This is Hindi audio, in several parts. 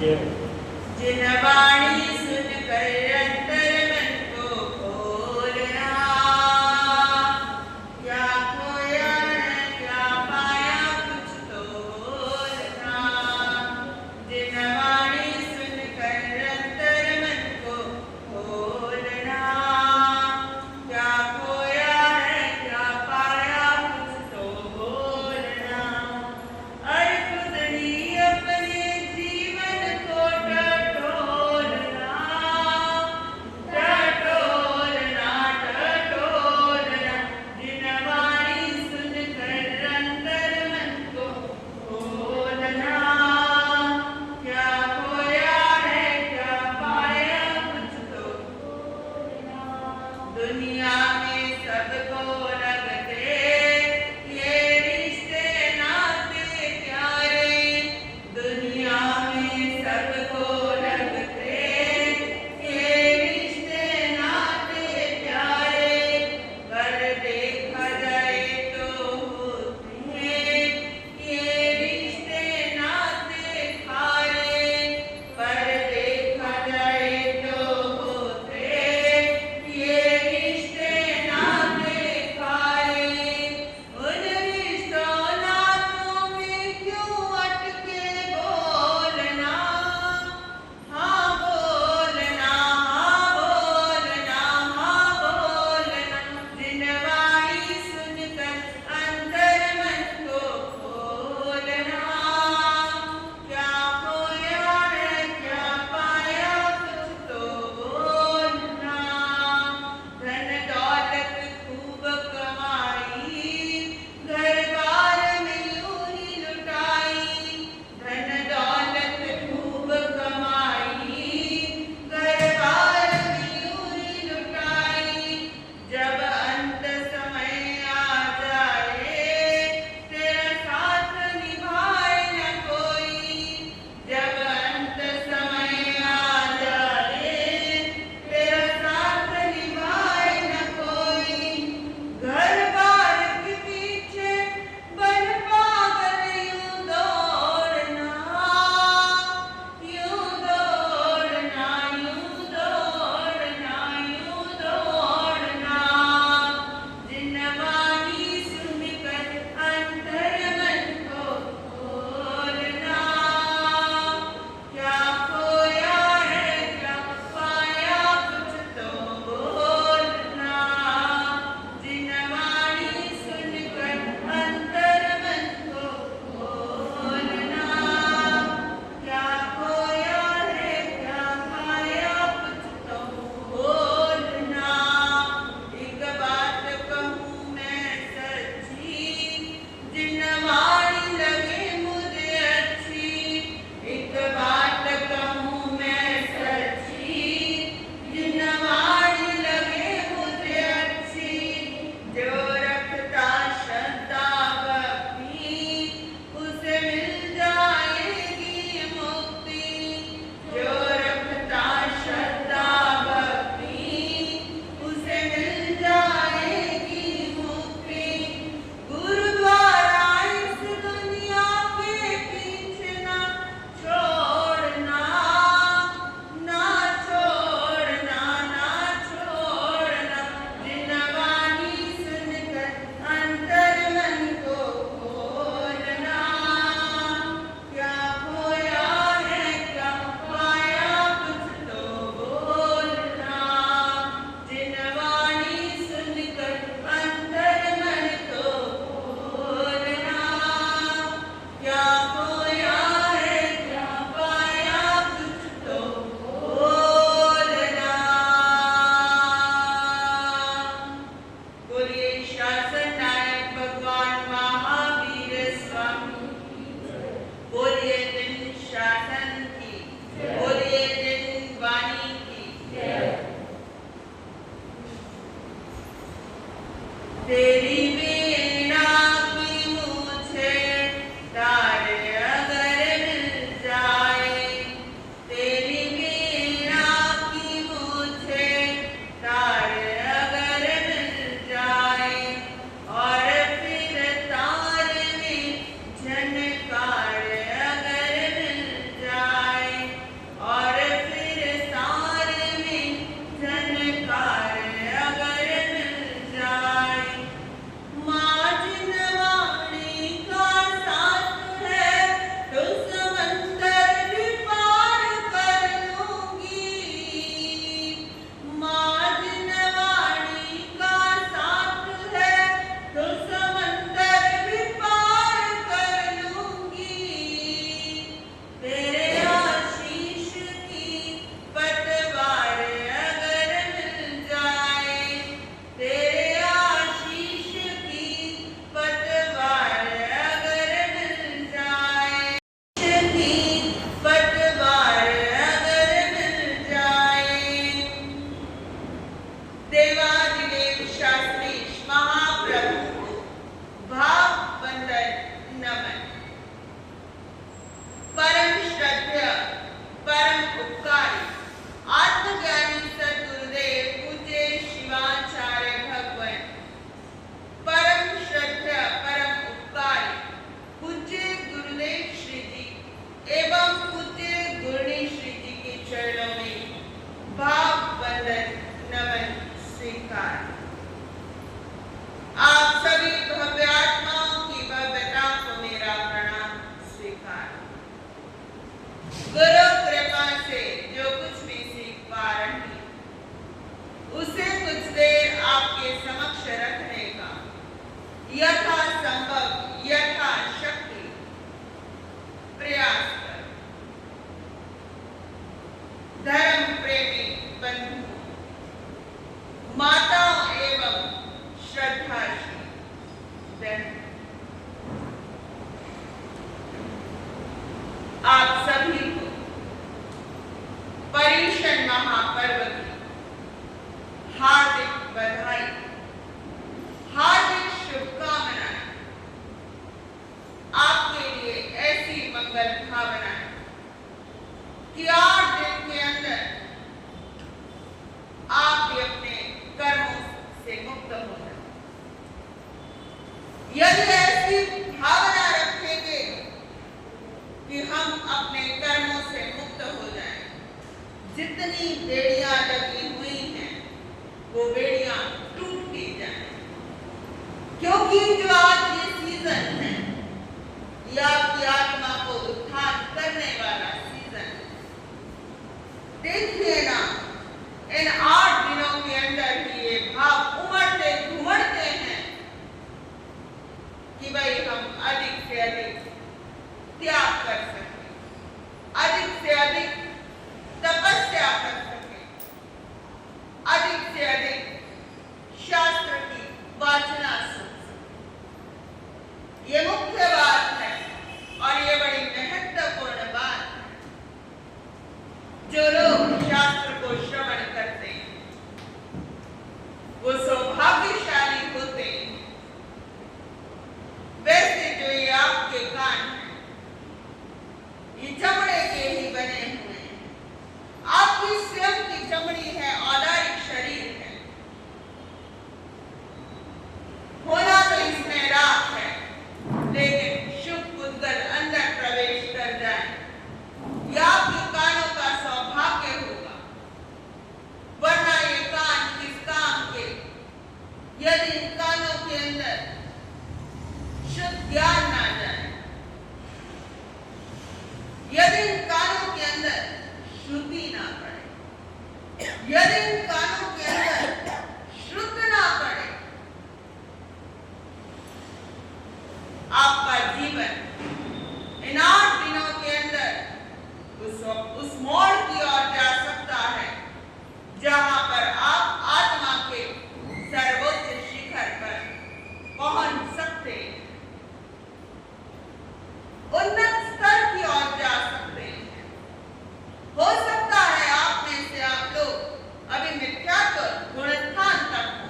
जिन वाणी सुन कर अंतर मन को खोलना, क्या खोया है क्या पाया कुछ तो बोलना। जिन वाणी सुन कर अंतर मन को खोलना, क्या खोया है क्या पाया कुछ तो बोलना। अरे खुद ही अपने जीवन को टटोलना, आप सभी को पर्युषण महापर्व की हार्दिक बधाई, हार्दिक शुभकामनाएं। आपके लिए ऐसी मंगल भावनाएं कि 8 दिन के अंदर आप भी अपने कर्मों से मुक्त हो जाए। यदि ऐसी भावना रखेंगे कि हम अपने कर्मों से मुक्त हो जाएं, जितनी बेड़ियां लगी हुई हैं वो बेड़ियां टूटती जाएं, क्योंकि जो आज ये सीजन है ये आपकी आत्मा को उत्थान करने वाला सीजन है। देखिए ना, इन 8 दिनों के अंदर ही ये भाव उमड़ते घुमड़ते हैं कि भाई हम अधिक से अधिक त्याग कर सकें, अधिक से अधिक तपस्या कर सकें, अधिक से अधिक शास्त्र की वाचना सुन सकें। ये मुख्य बात है और ये बड़ी महत्वपूर्ण बात है। जो लोग शास्त्र को श्रवण करते हैं वो सौभाग्यशाली होते हैं। वैसे जो ये आपके कान हैं ये चमड़े के ही बने हुए हैं। आपकी स्वयं की चमड़ी है, औदारिक शरीर है, होना तो इसमें राख है, लेकिन शुभ उद्गल अंदर प्रवेश कर जाए यह आपके कानों का सौभाग्य होगा। वरना ये कान किस काम के, यदि इन कानों के अंदर शुद्ध ज्ञान ना जाए, यदि इन कानों के अंदर श्रुति ना पड़े, यदि इन कानों के अंदर शुद्ध ना पड़े, आपका जीवन इन 8 दिनों के अंदर उस मोड़ की ओर जा सकता है जहां पर आप आत्मा के सर्वोच्च शिखर पर पहुंच सकते हैं, उन्नत स्तर की ओर जा सकते हैं। हो सकता है आप में से आप लोग अभी मिथ्यात्व गुणस्थान तक हो,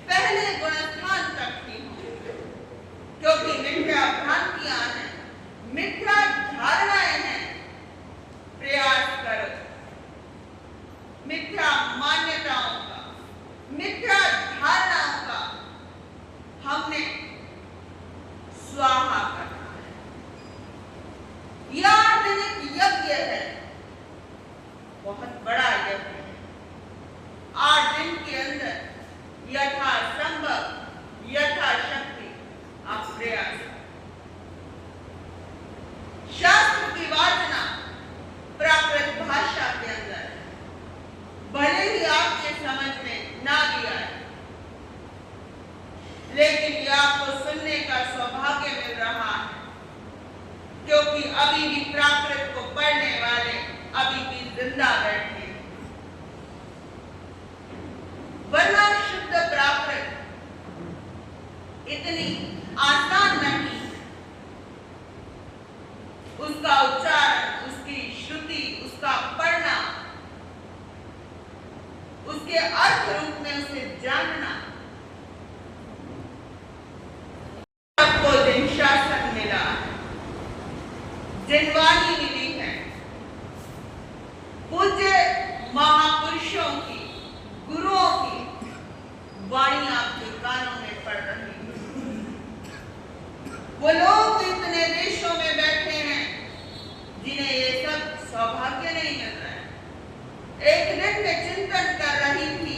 पहले गुणस्थान तक ही हो, क्योंकि मिथ्या भ्रांतियां हैं, मिथ्या धारणाएं हैं। प्रयास करो मिथ्या मान्यताओं का, मिथ्या धारणाओं का हमने स्वाहा करना है। यह 8 दिन एक यज्ञ है, बहुत बड़ा यज्ञ है। 8 दिन के अंदर यथासंभव यथाशक्ति आप प्रयास करें। शास्त्र की वाचना प्राकृत भाषा के अंदर भले ही आपके समझ में ना भी आए, लेकिन ये आपको सुनने का सौभाग्य मिल रहा है, क्योंकि अभी भी प्राकृत को पढ़ने वाले अभी भी जिंदा बैठे हैं। वरना शुद्ध प्राकृत इतनी आसान नहीं, उसका उच्चारण, उसकी श्रुति, उसका पढ़ना, उसके अर्थ रूप में उसे जानना। सबको जिन शासन मिला है, जिन वाणी मिली है, पूज्य महापुरुषों की, गुरुओं की वाणी आपके कानों में पड़ रही है। वो लोग इतने देशों में बैठे हैं जिन्हें ये सब सौभाग्य नहीं मिल रहा है। एक दिन में चिंतन कर रही थी,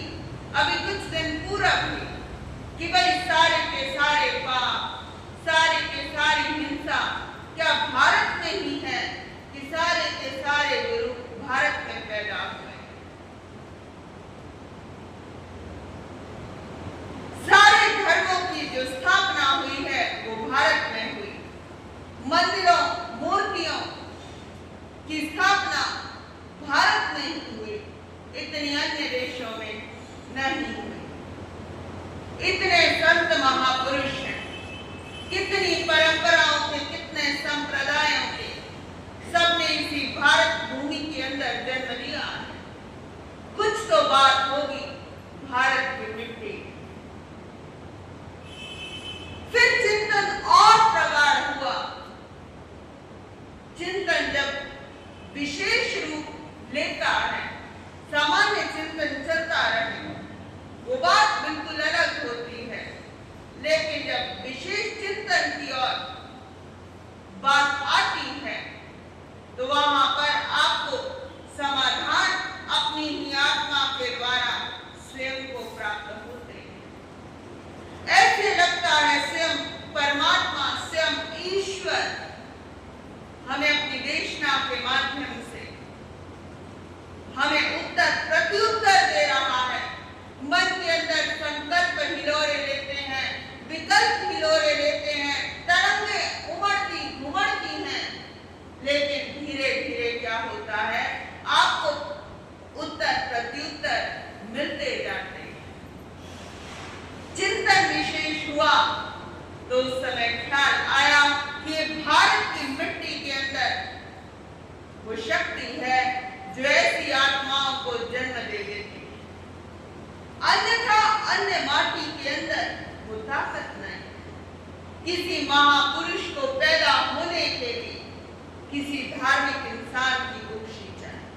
अभी कुछ दिन पूर्व भी, कि भाई सारे के सारे पाप, सारे के सारी हिंसा क्या भारत में ही है, कि सारे के सारे गुरु भारत में पैदा हुए। सारे धर्मों की जो स्थापना हुई है वो भारत में हुई। मंदिरों, मूर्तियों की स्थापना भारत में ही हुई, इतनी अन्य देशों में नहीं हुई। इतने चिंतन जब विशेष रूप लेता है, सामान्य चिंतन चलता रहे, वो बात बिल्कुल अलग होती है। लेकिन जब विशेष चिंतन की ओर बात आती है तो वहां पर आपको समाधान अपनी ही आत्मा के द्वारा स्वयं को प्राप्त होते हैं। ऐसे लगता है स्वयं परमात्मा, स्वयं ईश्वर हमें अपनी देशना के माध्यम से हमें उत्तर प्रत्युत्तर दे रहा है। मन के अंदर संकल्प हिलोरे लेते हैं, विकल्प हिलोरे लेते हैं, तरंगें उमड़ती घुमड़ती हैं, लेकिन धीरे धीरे क्या होता है, आपको उत्तर प्रत्युत्तर मिलते जाते हैं। चिंतन विशेष हुआ तो उस समय ख्याल आया कि भारत की मिट्टी के अंदर वो शक्ति है जो ऐसी आत्माओं को जन्म दे देती है, अन्यथा अन्य माटी के अंदर वो ताकत नहीं। किसी महापुरुष को पैदा होने के लिए किसी धार्मिक इंसान की कुक्षी चाहिए,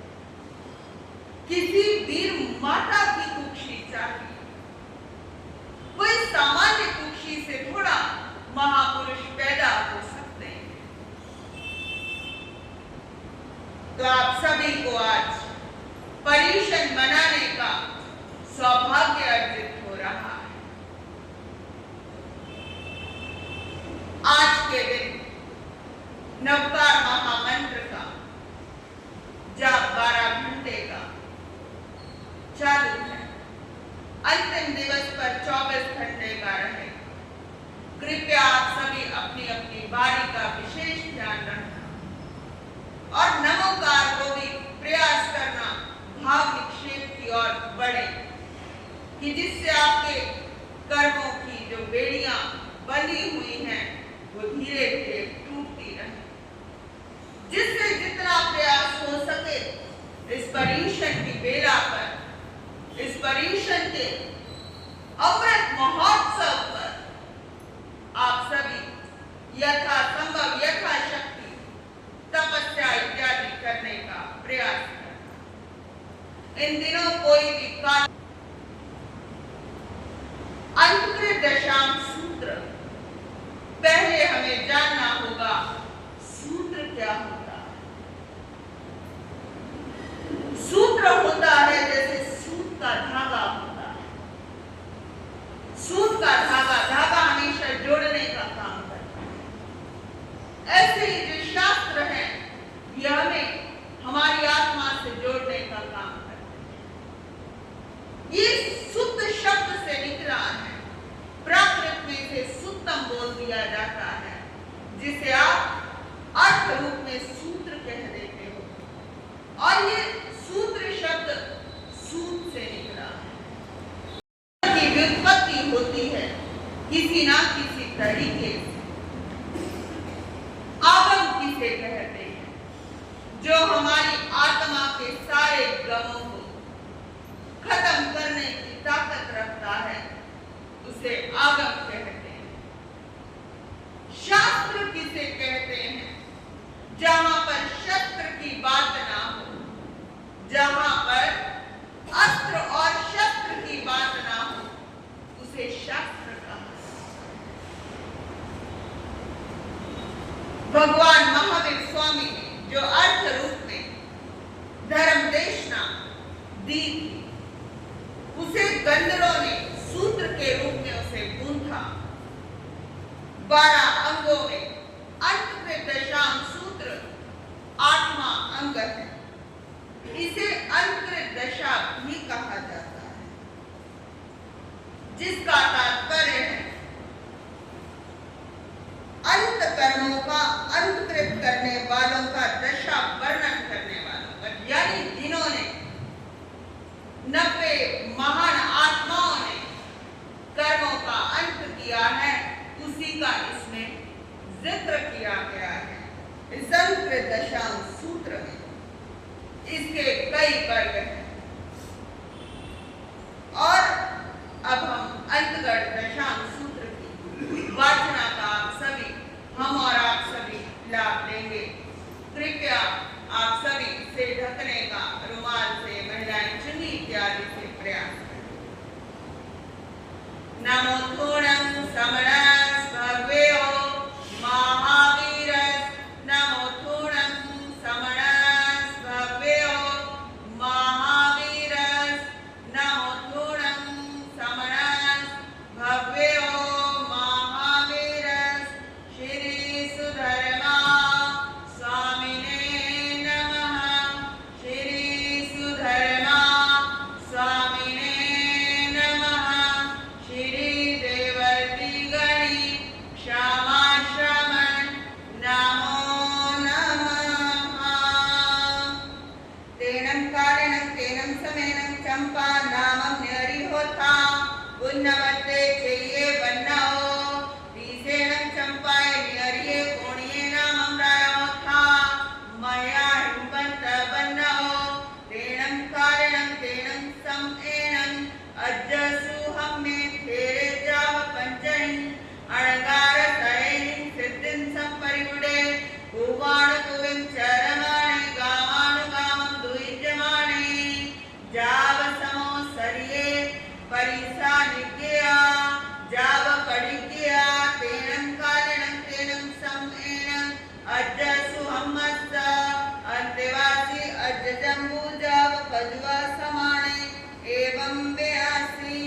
किसी वीर माता की कुक्षी चाहिए। कोई सामान्य कुक्षी से थोड़ा महापुरुष पैदा हो सकते हैं। तो आप सभी को आज परिषद मनाने का सौभाग्य अर्जित हो रहा है। आज के दिन नवकार महामंत्र का जाप 12 घंटे का चालू है। अंतिम दिवस पर 24 घंटे का रहे। कृपया आप सभी अपनी अपनी बारी का विशेष ध्यान रखना और नमोकार को भी प्रयास करना भाव निक्षेप की ओर बढ़े, कि जिससे आपके कर्मों की जो बेड़ियां बंधी हुई हैं वो धीरे धीरे टूटती रहे। जिससे जितना प्रयास हो सके इस पर्युषण की बेला पर, इस पर्युषण के अमृत महोत्सव पर आप सभी यथासंभव यथाशक्ति तपस्या इत्यादि करने का प्रयास करना। इन दिनों कोई भी काल अंतकृत दशांश सूत्र, पहले हमें जानना होगा सूत्र क्या होता है। सूत्र होता है जैसे सूत का धागा होता है। सूत का धागा हमेशा जोड़ने का काम करता है। ऐसे ही जो शास्त्र है यह हमें हमारी आत्मा से जोड़ने का काम करता है। ये सुत शब्द से निकला है, प्राकृत में से सुतम बोल दिया जाता है, जिसे आप अर्थ रूप में सूत्र कह देते हो। और ये सूत्र शब्द सूत से निकला है। की व्युत्पत्ति होती है किसी ना किसी तरीके से। आगम किसे कहते हैं? जो हमारी आत्मा के सारे गमों को खत्म करने की ताकत रखता है, उसे आगम कहते हैं। शास्त्र किसे कहते हैं? जहां पर शस्त्र की बात ना हो, जहां पर अस्त्र और शस्त्र की बात ना हो, उसे शास्त्र कहा। भगवान महावीर स्वामी ने जो अर्थ रूप में धर्म देशना दी थी, उसे गंधर्वों ने सूत्र के रूप में उसे गूंथा। 12 अंगों में अंतकृत दशांश सूत्र 8वां अंग है। इसे अंतकृत दशा भी कहा जाता है, जिसका तात्पर्य है अंत कर्मों का अंतकृत करने कृपया आप सभी से ढकने का रुमाल से, महिलाएं चुन्नी इत्यादि से प्रयास करें। नमोथोणं समणस् भगवयो महावीरस्, नमोथोणं समणस् भगवयो महावीरस्, नमोथोणं समणस् भगवयो महावीरस्। श्री सुधर्मा स्वामिने नमः, श्री सुधर्मा स्वामिने नमः, श्री देवती गणी क्षमा श्रमण नमो नमः। तेनं कारणं तेनं समेनं चंपा नामं न्यरिहोता उन्नवते चेये वन्नओ तीसेनं चंपाय न्यरिये कोणिये नामं रायोथा मया हिंबंत वन्नओ तेनं कारणं तेनं समेनं अज्जसु हम्मे थेरे जाव पंचहिं अणगार सहेनिं सिद्धिं संपरिगुडे कुवाण कुविं चरमाणे गामानुगामं दुयिजमाणे जाव समो सरिये परिसा निज्ञया जाव कडिज्ञया तेनं कारणं तेनं समेनं अज्जसु हम्मस्स अंतेवासी अज्ज जम्बू जाव पजवा समाणे एवं व्यासी।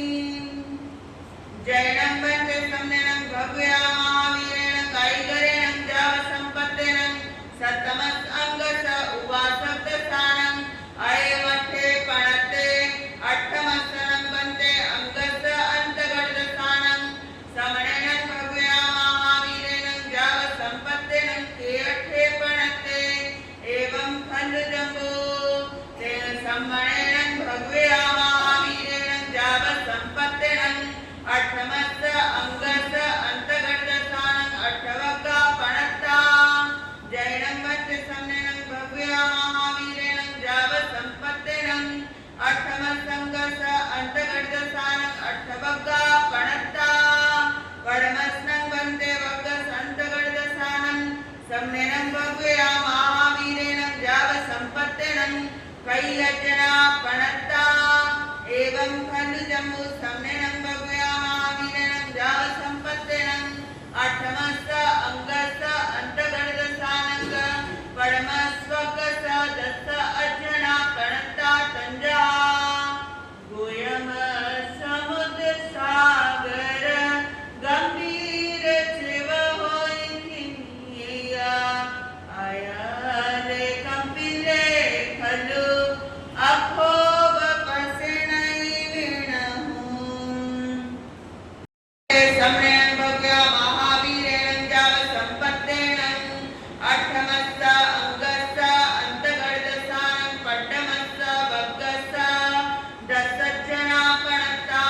जैनं वन्दे सम्नेनं भगवया महावीरेण कायिकरेण जाव सम्पत्तेनं सत्तमस् अंगस उवासब्दस्थानं अयमठे पणते अट्ठमस्तनं वन्दे अंगस अंतगर्दस्थानं समणेनं भगवया महावीरेण जाव सम्पत्तेनं के अठे पणते एवं खलु जम्बो तेन समणेनं भगवया महावीरेण जाव सम्पत्तेनं अट्ठमस्त अंगस अंतगर्दस्थानं अट्ठवग्गा पणत्ता। जैनं वन्दे सम्नेनं भगवया महावीरेण जाव सम्पत्तेनं अट्ठमस्तंगस अंतगर्दस्थानं अट्ठवग्गा पणत्ता। पडमस्नं वन्दे वग्गस अंतगर्दस्थानं सम्नेनं भगवया महावीरेण जाव सम्पत्तेनं कैलजना पणत्ता एवं खलु जम्बू सम्नेनं भगवया महावीरेण जाव सम्पत्तेनं अट्ठमस्त अंगस अंतगर्दस्थानं पडमस्वग्गस दस्स अज्जना पणत्ता तंजा। गोयम समुद्र सागर गंभीर चिव होई किनिया आयाले कंपिले खलु अखोब पसेनई विणहूं। सम्नेनं भगवया महावीरेण जाव सम्पत्तेनं अट्ठमस्त अंगस अंतगर्दस्थानं पड्डमस्त वग्गस दशज्जना पणत्ता।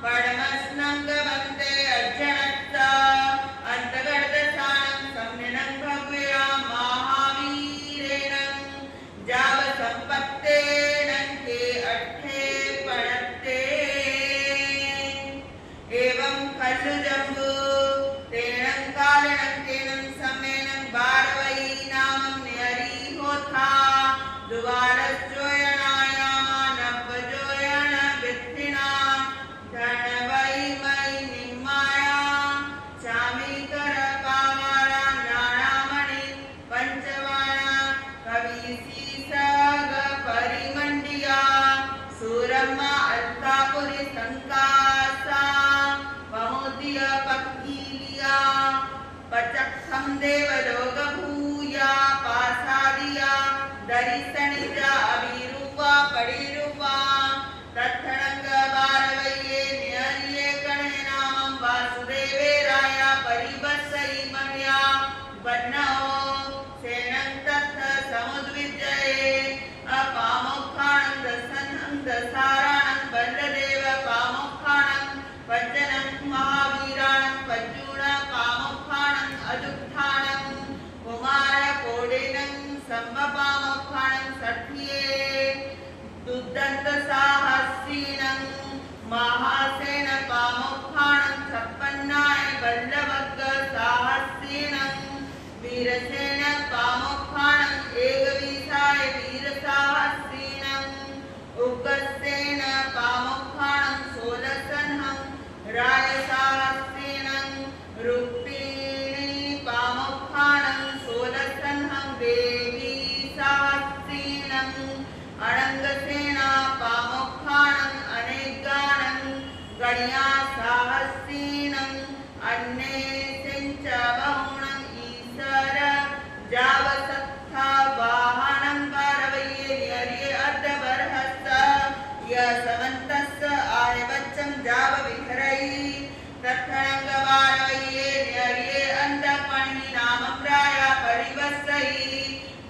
पडमस्नं वन्दे अज्जनस्त अंतगर्दस्थानं सम्नेनं भगवया महावीरेण जाव सम्पत्तेनं के अट्ठे पणत्ते एवं खलु जम्बू तेनं कारणं तेनं समेनं बारवई नामं न्यरिहोथा द्वारस्जोयणायामा नवजोयण वित्तिना धनवई मई निम्माया चामीकर पावारा नाणामणि पंचवाणा कविसी सग परिमंडिया सूरम्मा अल्तापुरी संकासा वमोदिय पक्कीलिया पचक्षं देवलोक भूया पासादिया दरिसनिजा अभिरूपा पडिरूपा तत्थणंग बारवये न्यरिये कणे नामं वासुदेवे राया परिबसई मह्या वन्नओ सेनं तत्थ समुद्विजये अपामोक्षाणं दसनं दसाराणं बलदेव पामोक्षाणं पंचनं महावीराणं पज्जूण पामोक्षाणं अदुत्थाणं कुमार कोडेनं संभपामोक्षाणं षठ्ये दुर्दंत साहस्रीनं महासेन पामोक्षाणं छप्पन्नाय बल्लवग्ग साहस्रीनं वीरसेन पामोक्षाणं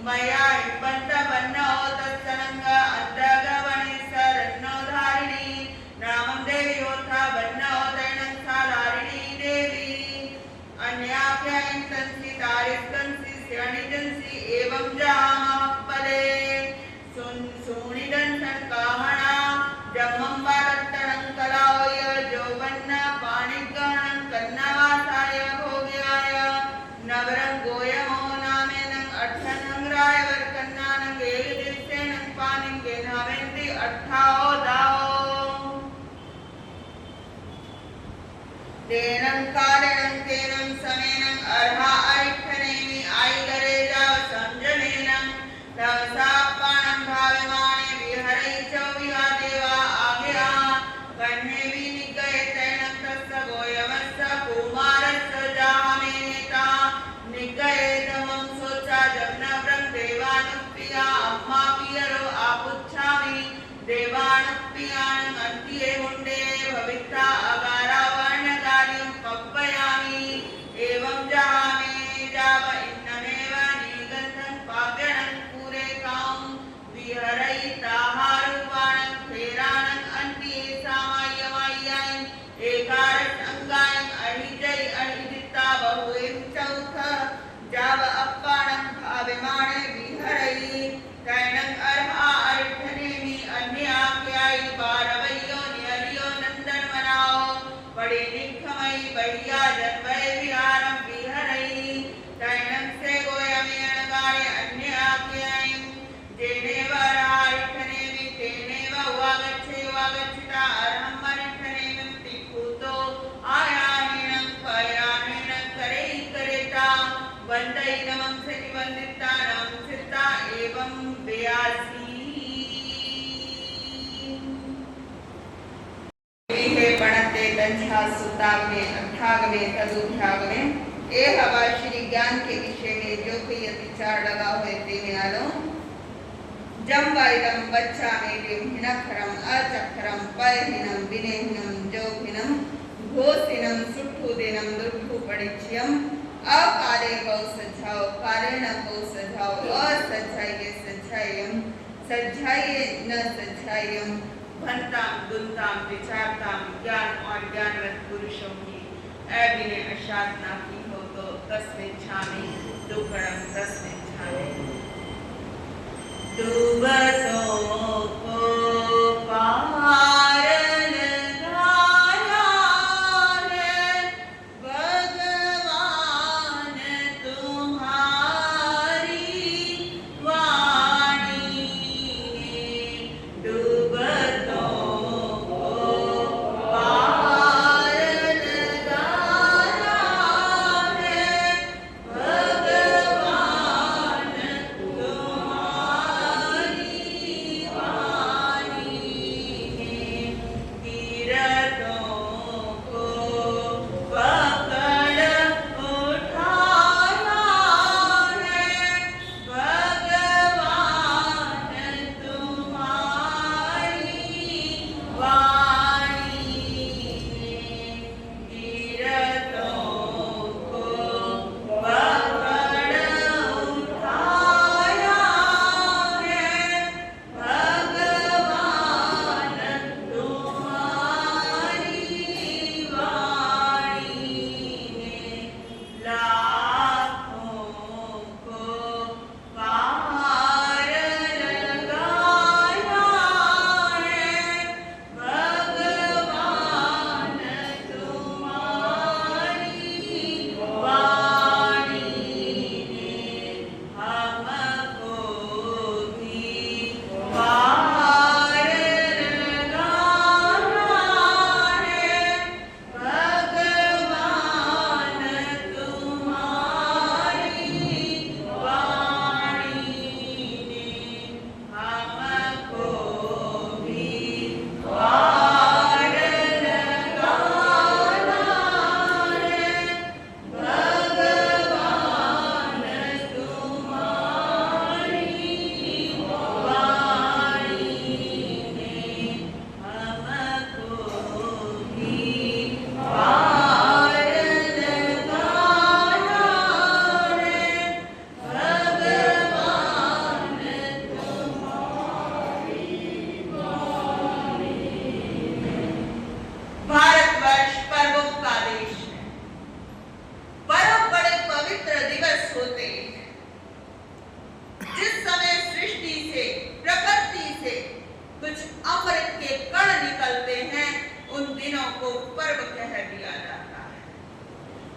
मया बन्नो तत्सनंग अंधगवने सरन्नोधारिणी नामं देवी योथा बन्नो दैनं सालारिणी देवी अन्याभ्यां तंसि तारिस्कंसि स्यणिजंसि एवं जामपले सुनिदं संकाहना जम्मं वारत्तनं कलाय जौवन्न पाणिग्गणं कन्नवासाय भोग्याय नवरं गोयमो नामेनं अर्थनं रायवर कन्नानं गेलिसेनं पानिं गेनावेंति अर्थाओ दाओ तेनं कारणं तेनं समेनं अर्हा अरिठनेमि आइगरे जाव संजमेनं तवसापानं भावमाने विहरै च विहा देवा आज्ञा कन्ये विनिगये तेनं तस्य गोयमस्य कुमारस्य जामेता निगये तमं सोचा जम्नव्रं देवानुप्रिया अम्मा पियरो आपुच्छामि देवानुप्रियानं अन्त्ये मुण्डे भविता अगारा वर्णकार्यं पप्पयामि एवं जामे जाव इन्नमेव निगन्धं पाव्यनं पूरेकां विहरयिताहारूपाणं खेराणं अन्त्ये सामायमाय्यां एकारं अंगायं अहिजै अहिदिता बहुएं चौथ जाव अप्पाणं भाविमाणे विहरयि तैनं अर्हा अरिठनेमि अन्याख्यायि बारवय्यो न्यरियो नंदन मनाओ बड़े निखमयि बहिया जनवय विहारं विहरयि तैनं से गोयमे अणगारे अन्याख्यायि जेनेव अर्हारिठनेमि तेनेव वागच्छे वागच्छिता अर्हं अरिठनेमिं तिक्खुतो आयाहेनं पयाहेनं करे करेता वंदई नमं सखि वंदिता नमं चित्ता एवं व्यासी विहे पणते दंछा सुतागमे अठागमे तदुध्यागमे ए हवा श्री ज्ञान के विषय में जो कोई अतिचार लगा हुए तेने आलो जम वाइदम बच्चा में हिनखरम अचखरम पयहिनम विनेहिनम जोहिनम घोसिनम सुठुदिनम दुठु पडिच्यम अकाले गौ सज्जाओ कालेन गौ सज्जाओ असज्जाये सज्जायम सज्जाये न सज्जायम भंताम गुंताम विचारताम ज्ञान और ज्ञानवत पुरुषों की अभिनय अशातना की हो तो तस्मिन् छामे दुकड़म तस्मिन् छामे डूबतो को पार लगाया है भगवान तुम्हारी वाणी ने डूबतो को पार लगाया है भगवान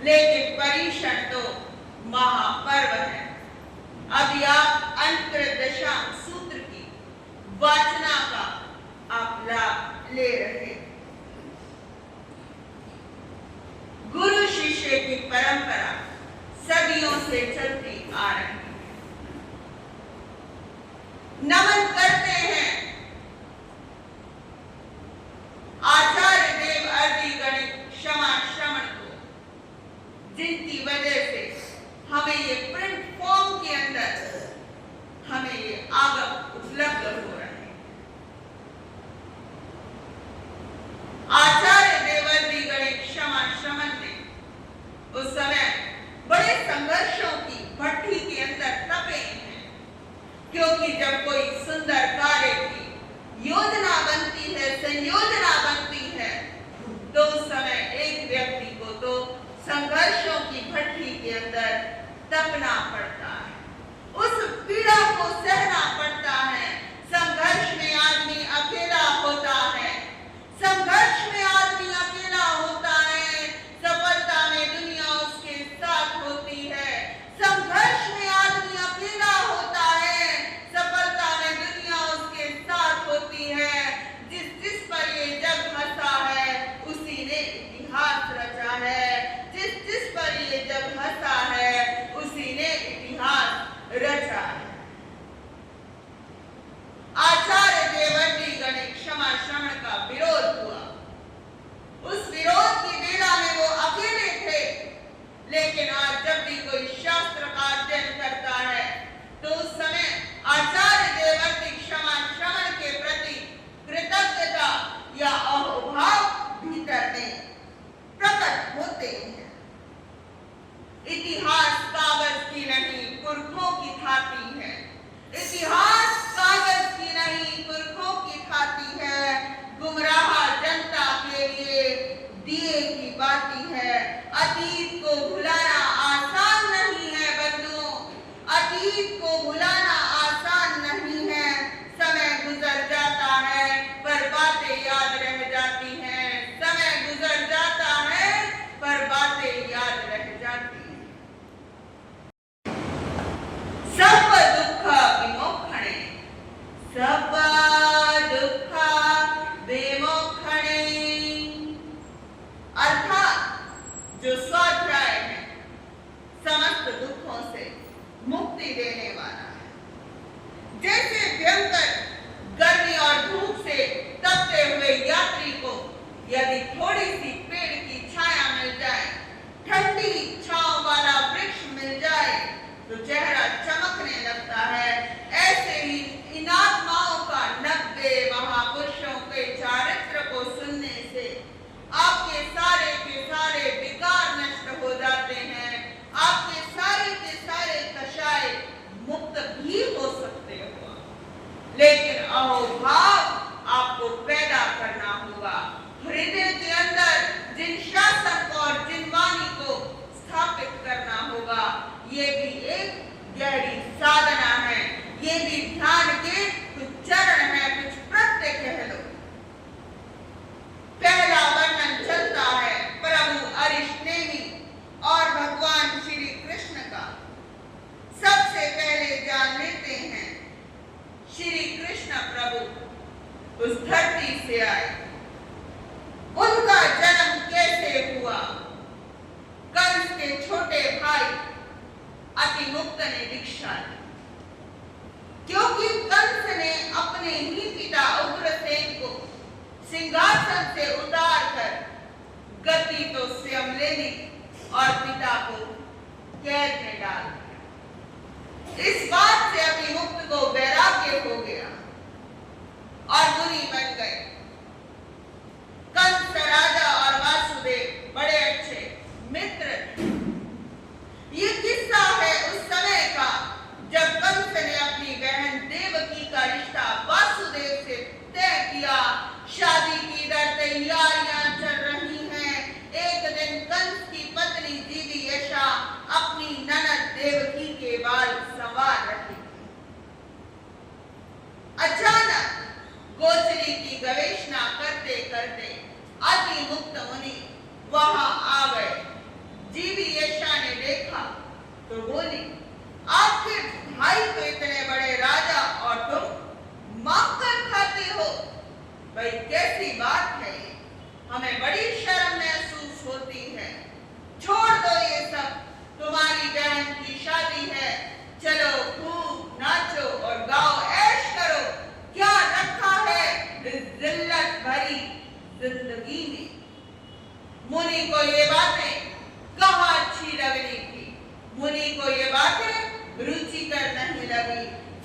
लेकिन परीक्षण तो महापर्व है। अभी आप अंतकृत दशांक सूत्र की वाचना का आप लाभ ले रहे हैं। गुरु शिष्य की परंपरा सदियों से चलती आ रही है। नमन करते हैं आचार्य देव अर्दी गणित क्षमा श्रवण को, जिनकी वजह से हमें ये प्रिंट फॉर्म के अंदर हमें ये आगम उपलब्ध हो रहे हैं। आचार्य देव अर्दी गणित क्षमा श्रवण ने उस समय बड़े संघर्षों की भट्टी के अंदर तपे हैं, क्योंकि जब कोई सुंदर कार्य की योजना बनती है, संयोजना बनती है, तो उस समय एक व्यक्ति को तो संघर्षों की भट्टी के अंदर तपना पड़ता है, उस पीड़ा को सहना पड़ता है। संघर्ष में आदमी अकेला होता है, संघर्ष में आदमी अकेला होता है, सफलता में दुनिया उसके साथ होती है। संघर्ष में आदमी अकेला होता है, सफलता में दुनिया उसके साथ होती है। जिस पर ये जग हंसा है उसी ने इतिहास रचा है, जिस पर ये जग हंसा है उसी ने इतिहास रचा है। आचार्य देवर्षि गणित क्षमा श्रवण का विरोध हुआ। उस विरोध की बेड़ा में वो अकेले थे, लेकिन आज जब भी कोई शास्त्र का अध्ययन करता है तो उस समय आचार्य देवर्षि क्षमा श्रवण के प्रति कृतज्ञता या अहोभाव भीतर में प्रकट होते हैं। इतिहास कागज की नहीं पुरखों की थाती है, इतिहास कागज की नहीं पुरखों की थाती है। गुमराह जनता के लिए दिए की बाती है। अतीत को भुलाना आसान नहीं है बंधुओं, अतीत को भुलाना आसान नहीं है। समय गुजर जाता है पर बातें याद रह जाती हैं, समय गुजर जाता है पर बातें याद रह जाती हैं। सब दुख विमोक्षणे, सब दुख विमोक्षणे, अर्थात जो स्वाध्याय है समस्त दुखों से मुक्ति देने वाला है। जैसे भयंकर गर्मी और धूप से तपते हुए यात्री को यदि थोड़ी सी पेड़ की छाया मिल जाए, ठंडी छांव वाला वृक्ष मिल जाए तो चेहरा चमकने लगता है, ऐसे ही इन आत्माओं का 90 महापुरुषों के चारित्र को सुनने से आपके सारे के सारे विकार नष्ट हो जाते हैं, आपके सारे के सारे कषाय मुक्त भी हो सकते हो। लेकिन अहोभाव आपको पैदा करना होगा, हृदय के अंदर जिन शासन और जिन वाणी को स्थापित करना होगा। ये भी एक गहरी साधना है, ये भी ध्यान के कुछ चरण है, कुछ प्रत्यय कह लो। पहला वर्णन चलता है प्रभु अरिष्टेमी और भगवान श्री कृष्ण का। सबसे पहले जान लेते हैं श्री कृष्ण प्रभु उस धरती से आए, उनका जन्म कैसे हुआ। कंस के छोटे भाई अतिमुक्त ने दीक्षा ली, क्योंकि कंस ने अपने ही पिता उग्रसेन को सिंहासन से उतार कर गद्दी तो स्वयं ले ली और पिता को कैद में डाल दिया। इस बात से अतिमुक्त को वैराग्य हो गया और मुनि बन गए। कंस राजा और वासुदेव बड़े अच्छे मित्र थे। ये किस्सा है उस समय का जब कंस ने अपनी बहन देवकी का रिश्ता वासुदेव से तय किया। शादी की तैयारियां चल रही हैं। एक दिन कंस की पत्नी जीवी यशा अपनी ननद देवकी के बाल संवार रही थी। अचानक गोचरी की गवेषणा करते करते अतिमुक्त मुनि वहां आ गए। जीवी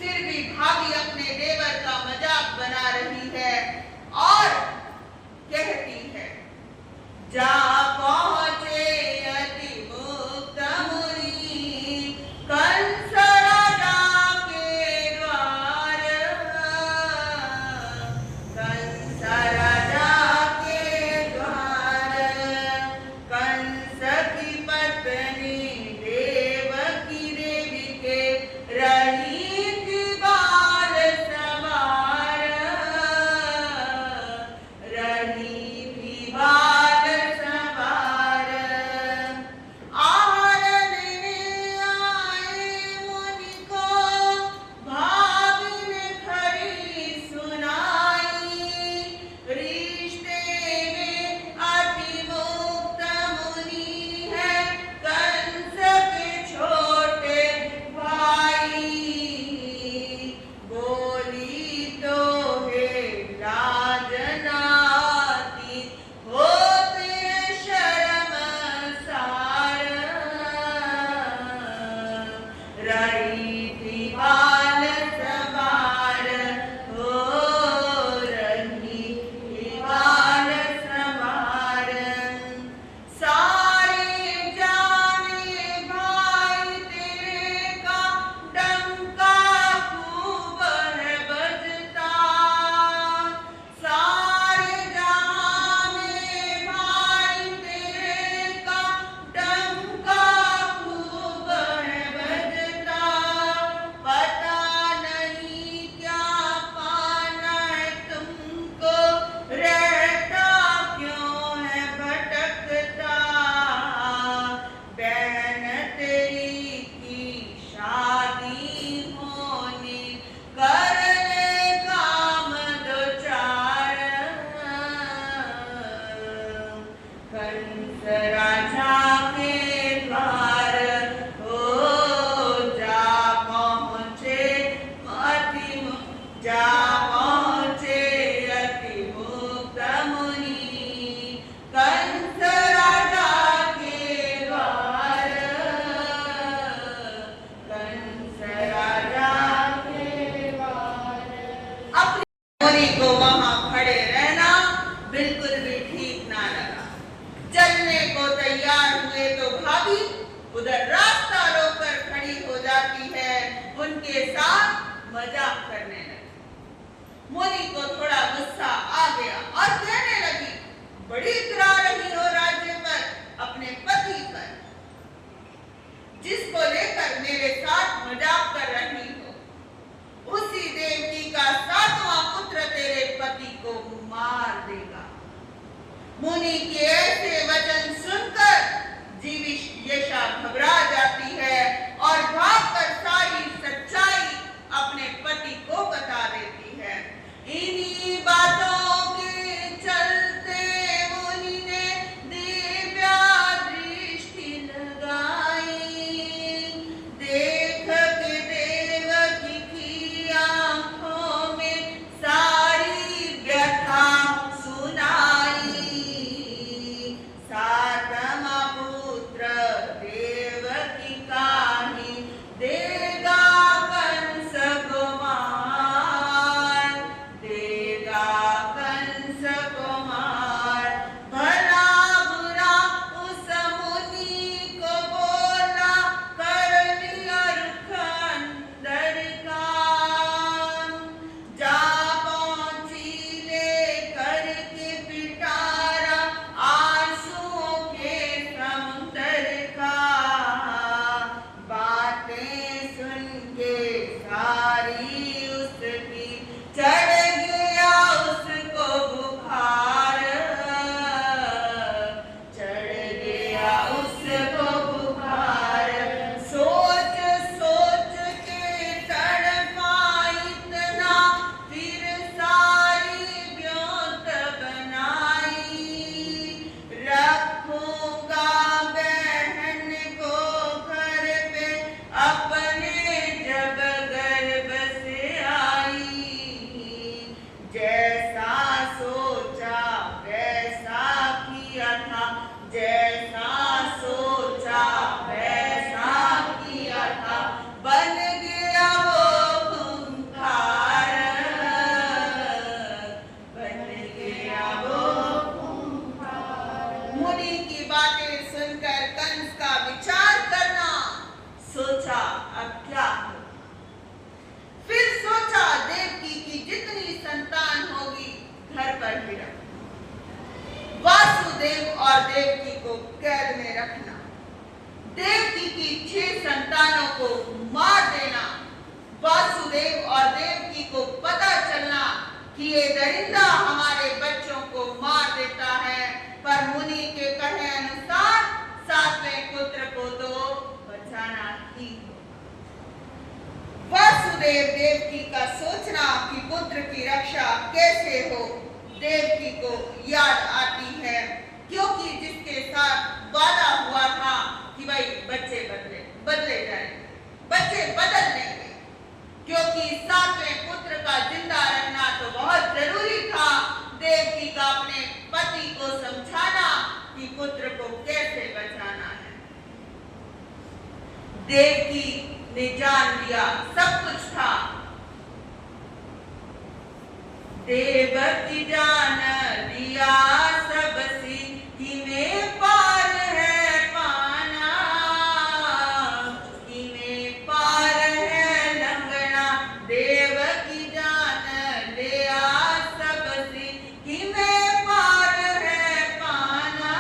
फिर भी भाभी अपने देवर का मजाक बना रही है और कहती है, जा पहुंचे अति मुक्त मुनि कंस राजा के द्वार, कंस राजा के द्वार। कंस की पत्नी देवकी देवी के रही थी बाल सवार, रही थी बाल सवार। आहार लेने आए मुनि को भाभी ने खरी सुनाई, रिश्ते में अति मुक्त मुनि है कंस के छोटे भाई। बोली तो है लाज नाती होते शर्मसार, रही थी बाल सवार, हो रही थी बाल सवार। सारे जाने भाई तेरे का डंका खूब है बजता, सारे जाने भाई तेरे का डंका खूब है बजता। पता नहीं क्या पाना है तुमको, रहता क्यों है भटकता। बहन तेरी की शादी होने करने काम दो चार, कंस राजा के द्वार हो जा पहुंचे अति जा पहुंचे अति मुक्त मुनि कंस राजा के द्वार, कंस राजा के द्वार। अपनी मुनि को वहां खड़े रहना बिल्कुल भी ठीक ना लगा। चलने को तैयार हुए तो भाभी उधर रास्ता रोककर खड़ी हो जाती है, उनके साथ मजाक करने लगी। मुनि को थोड़ा गुस्सा आ गया और कहने लगी, बड़ी इतरा रही हो राज्य पर, अपने पति पर, जिसको लेकर मेरे साथ मजाक कर रही हो, उसी देवकी का 7वां पुत्र तेरे पति को मार देगा। मुनि के ऐसे वचन सुनकर जीविशा घबरा जाती है और भागकर सारी सच्चाई अपने पति को बता देती है। इन्हीं बातों के चलते मुनि ने दिव्या दृष्टि लगाई, देख के कि ये दरिंदा हमारे बच्चों को मार देता है, पर मुनि के कहे अनुसार सातवें पुत्र को तो बचाना ही होगा। वसुदेव देवकी का सोचना कि पुत्र की रक्षा कैसे हो देवकी को याद आती है, क्योंकि जिसके साथ वादा हुआ था कि भाई बच्चे बदले जाएंगे, बच्चे बदल लेंगे, क्योंकि सातवें पुत्र का जिंदा रहना तो बहुत जरूरी था। देवकी का अपने पति को समझाना कि पुत्र को कैसे बचाना है। देवकी ने जान लिया, सब कुछ था। देवकी जान लिया सब सी में पार है पाना, कि में पार है लंगना। देवकी जान लिया सब सी में पार है पाना,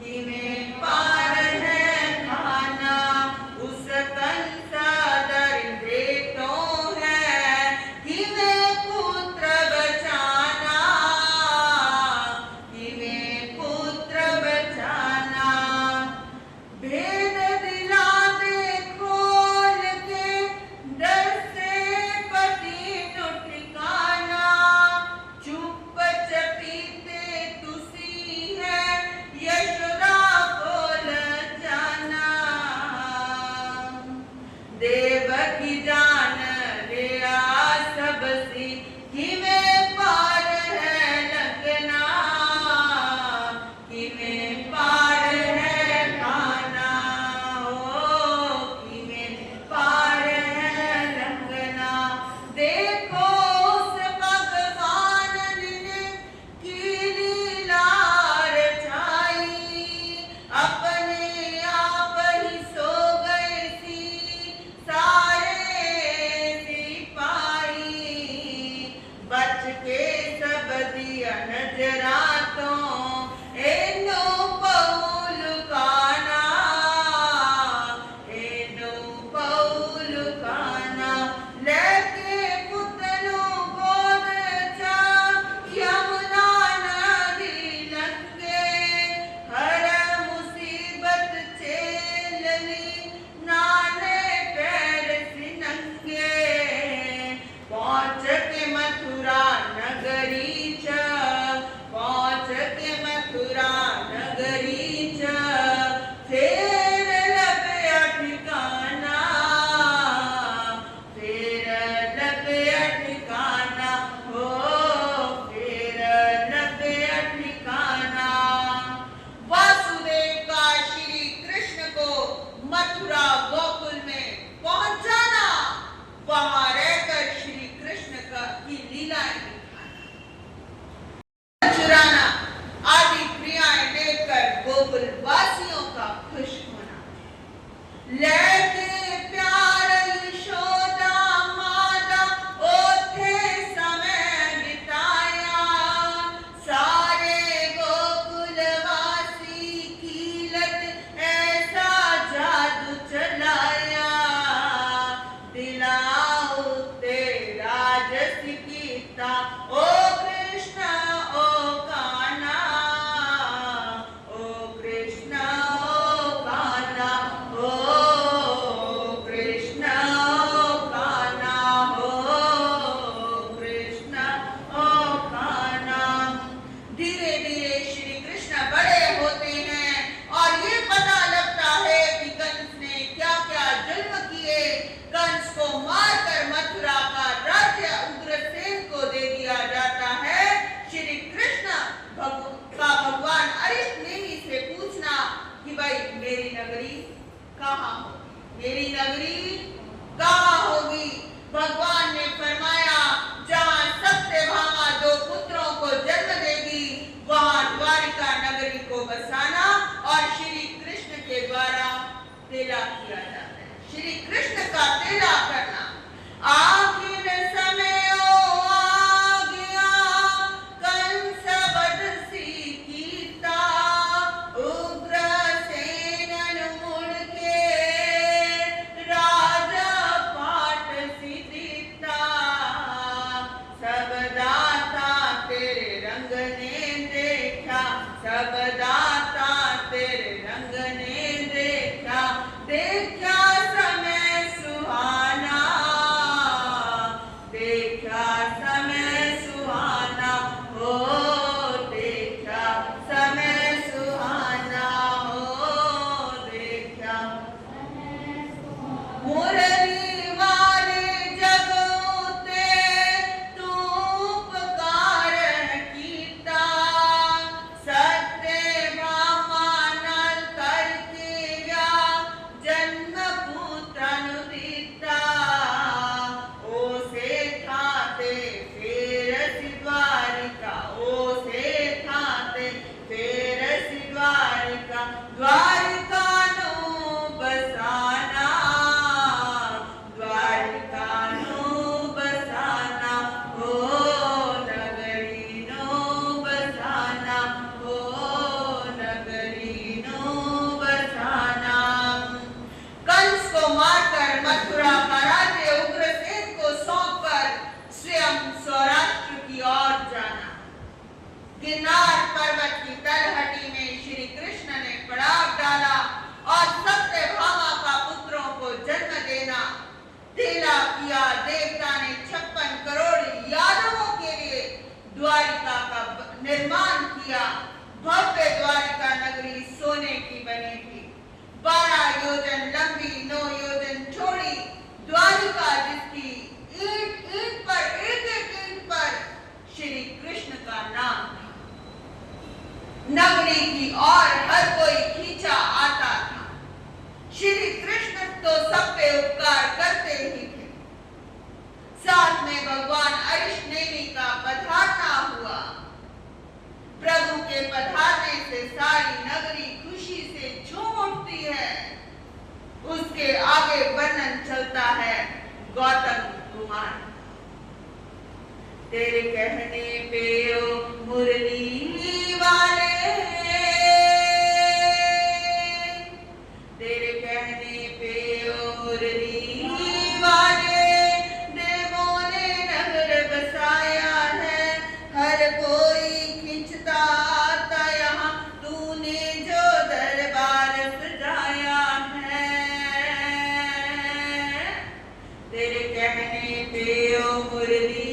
कि में पार है पाना। उस कंस दरिंदे तो है कि में पुत्र बचाना, कि में पुत्र बचाना। भेद दिला दे खोल के डर से पति तो ठिकाना। चुप चपीते तुसी है यशोदा बोल जाना। देवकी जान लिया सब सी कि में पार है लगना, कि में पार है पाना, ओ कि में पार है लगना। देखो उस भगवान ने की लीला रचाई, अपने आप ही सो गए सी सारे सिपाही। बच के सब दिया नजरातों एनो पौल काना, एनो पौल काना। लेके पुतलो गोद चा यमुना नदी लंगे, हर मुसीबत झेलनी नाने पैर सिनंगे। पहुंच के मथुरा नगरी च, पहुंच के मथुरा नगरी च, फेर लपया ठिकाना, फेर लपया ठिकाना, हो फेर लपया ठिकाना। वासुदेव का श्री कृष्ण को मथुरा गोकुल में पहुंचाना, वहां रहकर श्री कृष्ण की लीलाएं दिखाना, चुराना आदि क्रियाएं देखकर गोकुल वासियों का खुश होना। लेके प्यार यशोदा माता ओथे समय बिताया, सारे गोकुल वासी कीलत ऐसा जादू चलाया। दिलाओ तेरा जस कीता ओ कृष्ण ओ काना, ओ कृष्ण ओ काना, ओ कृष्ण ओ काना, ओ कृष्ण ओ काना। धीरे धीरे श्री कृष्ण बड़े होते हैं और ये पता लगता है कि कंस ने क्या क्या जुल्म किए। कंस को मारकर मथुरा का राज्य उग्रसेन को दे दिया जाता है। श्री कृष्ण का भगवान अरिष्टनेमि से पूछना कि भाई मेरी नगरी कहाँ होगी, मेरी नगरी कहाँ होगी। भगवान ने फरमाया जहाँ सत्यभामा दो पुत्रों को जन्म देगी वहां द्वारिका नगरी को बसाना और श्री कृष्ण के द्वारा तेला किया जाता है। श्री कृष्ण का तेला करना। आखिर समय आ गया कंस वध सी कीता, उग्रसेन मुड़ के राजा पाट सी दीता। तेरे कहने पे ओ मुरली वाले, तेरे कहने पे ओ मुरली वाले, देवों ने नगर बसाया है, हर कोई खिंचता आता यहाँ, तूने जो दरबार सजाया है। तेरे कहने पे ओ मुरली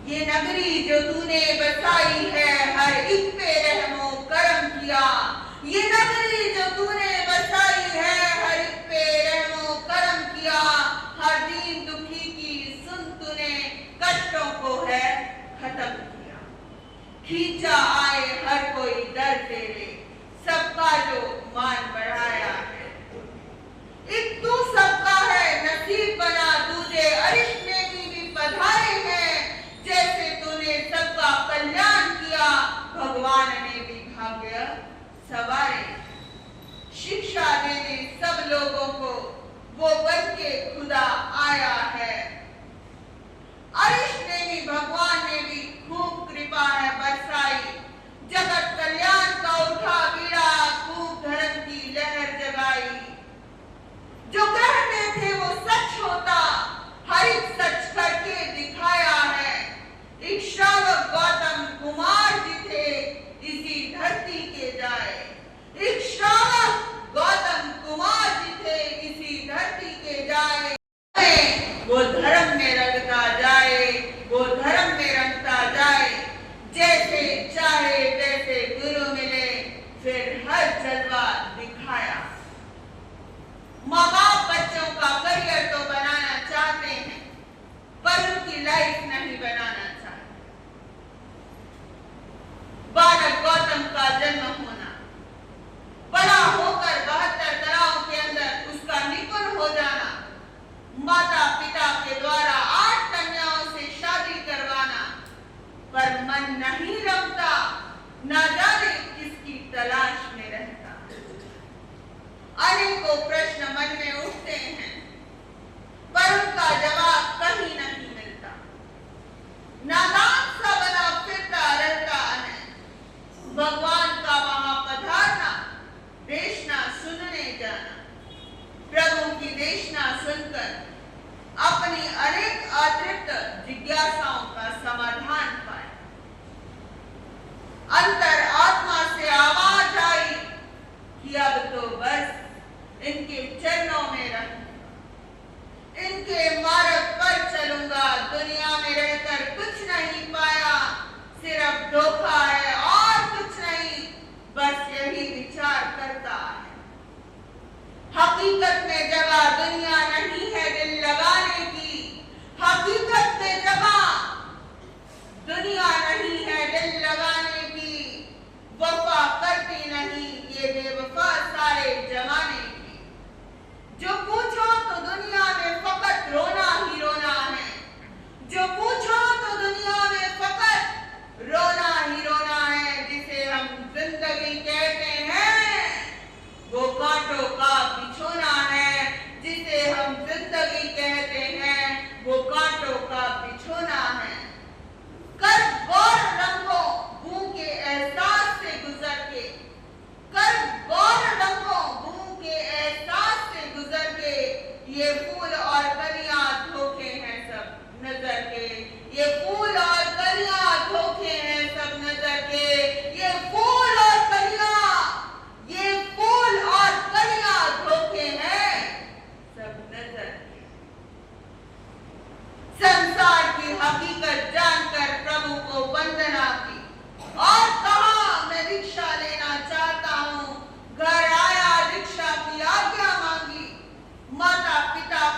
ये नगरी जो तूने बसाई है, हर एक पे रहमो करम किया। ये नगरी जो तूने बसाई है, हर एक पे रहमो करम किया। हर दीन दुखी की सुन तूने कष्टों को है खत्म किया। खींचा आए हर कोई दर तेरे, सबका जो मान बढ़ाया है। एक तू सबका है नसीब बना, तुझे अरिश ने भी पधारे हैं। जैसे तूने सबका कल्याण किया, भगवान ने भी भाग्य सवारे। शिक्षा देने सब लोगों को वो बन के खुदा आया है। अरिश ने भी भगवान ने भी खूब कृपा है बरसाई। जगत कल्याण का उठा बीड़ा, खूब धर्म की लहर जगाई। जो कहते थे वो सच होता, हर एक सच करके दिखाया है। एक श्रावक गौतम कुमार जी थे, इसी धरती के जाए। एक श्रावक गौतम कुमार जी थे, इसी धरती के जाए। वो धर्म में रंगता जाए, वो धर्म में रंगता जाए। जैसे चाहे तैसे गुरु मिले, फिर हर जलवा दिखाया। माँ बाप बच्चों का करियर तो बनाना चाहते हैं, पर उनकी लाइफ नहीं बनाना चाहते। बालक गौतम का जन्म होना, बड़ा होकर 72 तराओं के अंदर उसका निपुण हो जाना, माता पिता के द्वारा 8 कन्याओं से शादी करवाना, पर मन नहीं रमता, ना जाने किसकी तलाश में रहता। अनेकों प्रश्न मन में उठते हैं, पर उनका जवाब कहीं नहीं मिलता। नादान सा बना फिरता रहता है। भगवान का वहां पधारना, देशना सुनने जाना, प्रभु की देशना सुनकर अपनी अनेक अतृप्त जिज्ञासाओं का समाधान पाए। अंतर आत्मा से आवाज आई कि अब तो बस इनके चरणों में रहूंगा, इनके मार्ग पर चलूंगा। दुनिया में रहकर कुछ नहीं पाया, सिर्फ धोखा है और कुछ नहीं, बस यही विचार करता है। हकीकत में जगह दुनिया नहीं है दिल लगाने की, हकीकत में जगह दुनिया नहीं है दिल लगाने की। वफा करती नहीं ये बेवफा सारे जमाने की। जो पूछो तो दुनिया में फकत रोना ही रोना है, जो पूछो तो दुनिया में फकत रोना ही रोना है। जिसे हम जिंदगी कहते हैं, वो कांटों का बिछोना है। जिसे हम जिंदगी कहते हैं, वो कांटों का बिछोना है। कर गौर रंगों बू के एहसास से गुजर के, कर गौर रंगों बू के एहसास से गुजर के। ये फूल और कलियां धोखे हैं सब नजर के, ये फूल और कलियां धोखे हैं सब नजर के। ये फूल और कलियां, ये फूल और कलियां धोखे हैं सब नजर के। संसार की हकीकत जानकर प्रभु को वंदना की और कहा मैं दीक्षा लेना चाहता हूँ। घर आया, दीक्षा की आज्ञा मांगी, माता पिता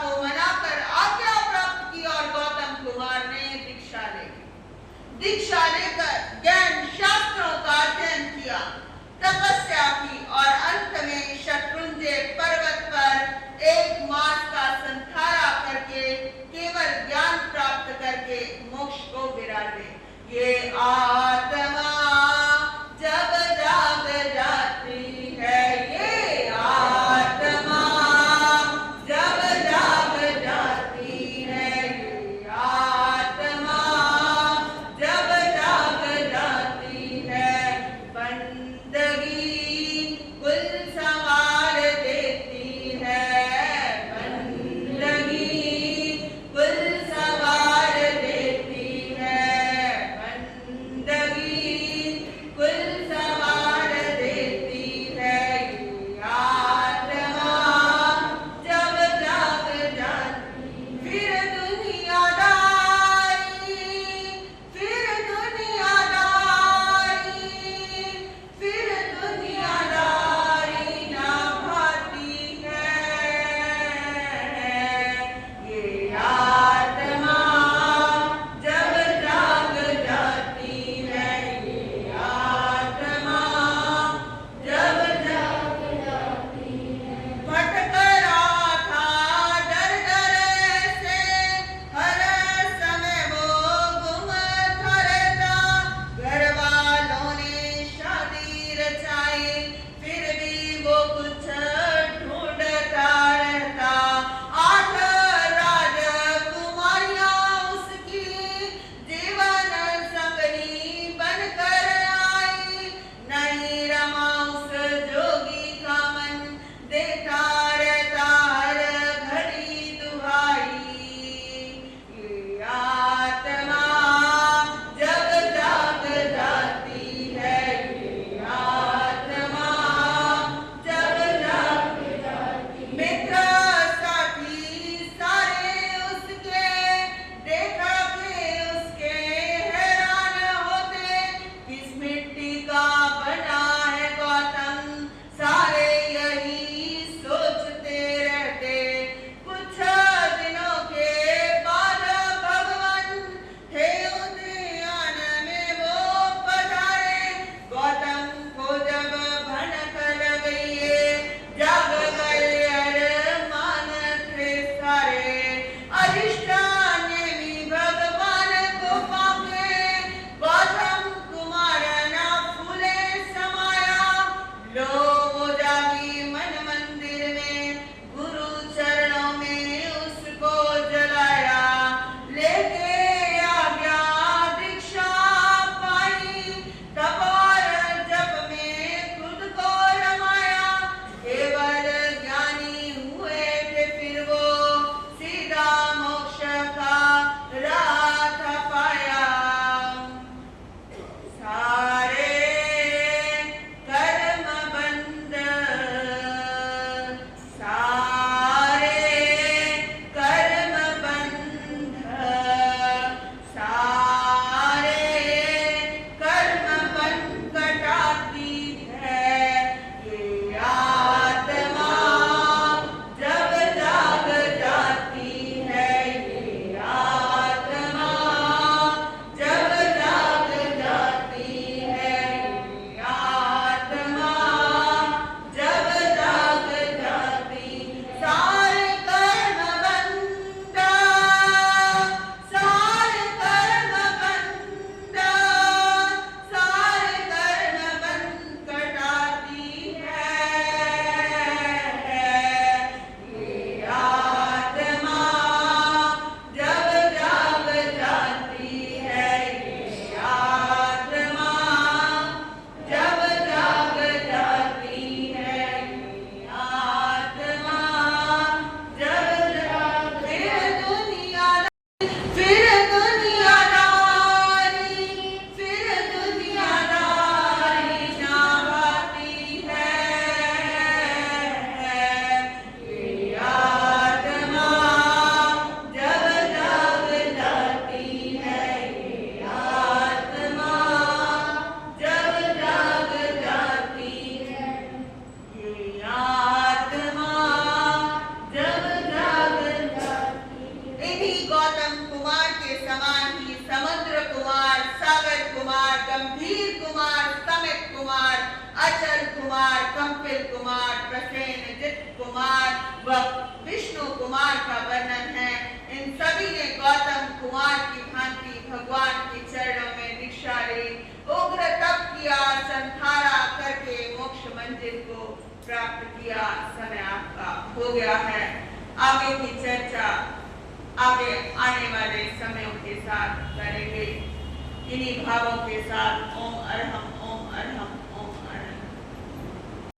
कुमार व विष्णु कुमार का वर्णन है। इन सभी ने गौतम कुमार की भांति भगवान के चरणों में दीक्षा ली, उग्र तप किया, संधारा करके मोक्ष मंजिल को प्राप्त किया। समय आपका हो गया है। आगे की चर्चा आगे आने वाले समयों के साथ करेंगे। इन्हीं भावों के साथ ओम अरहम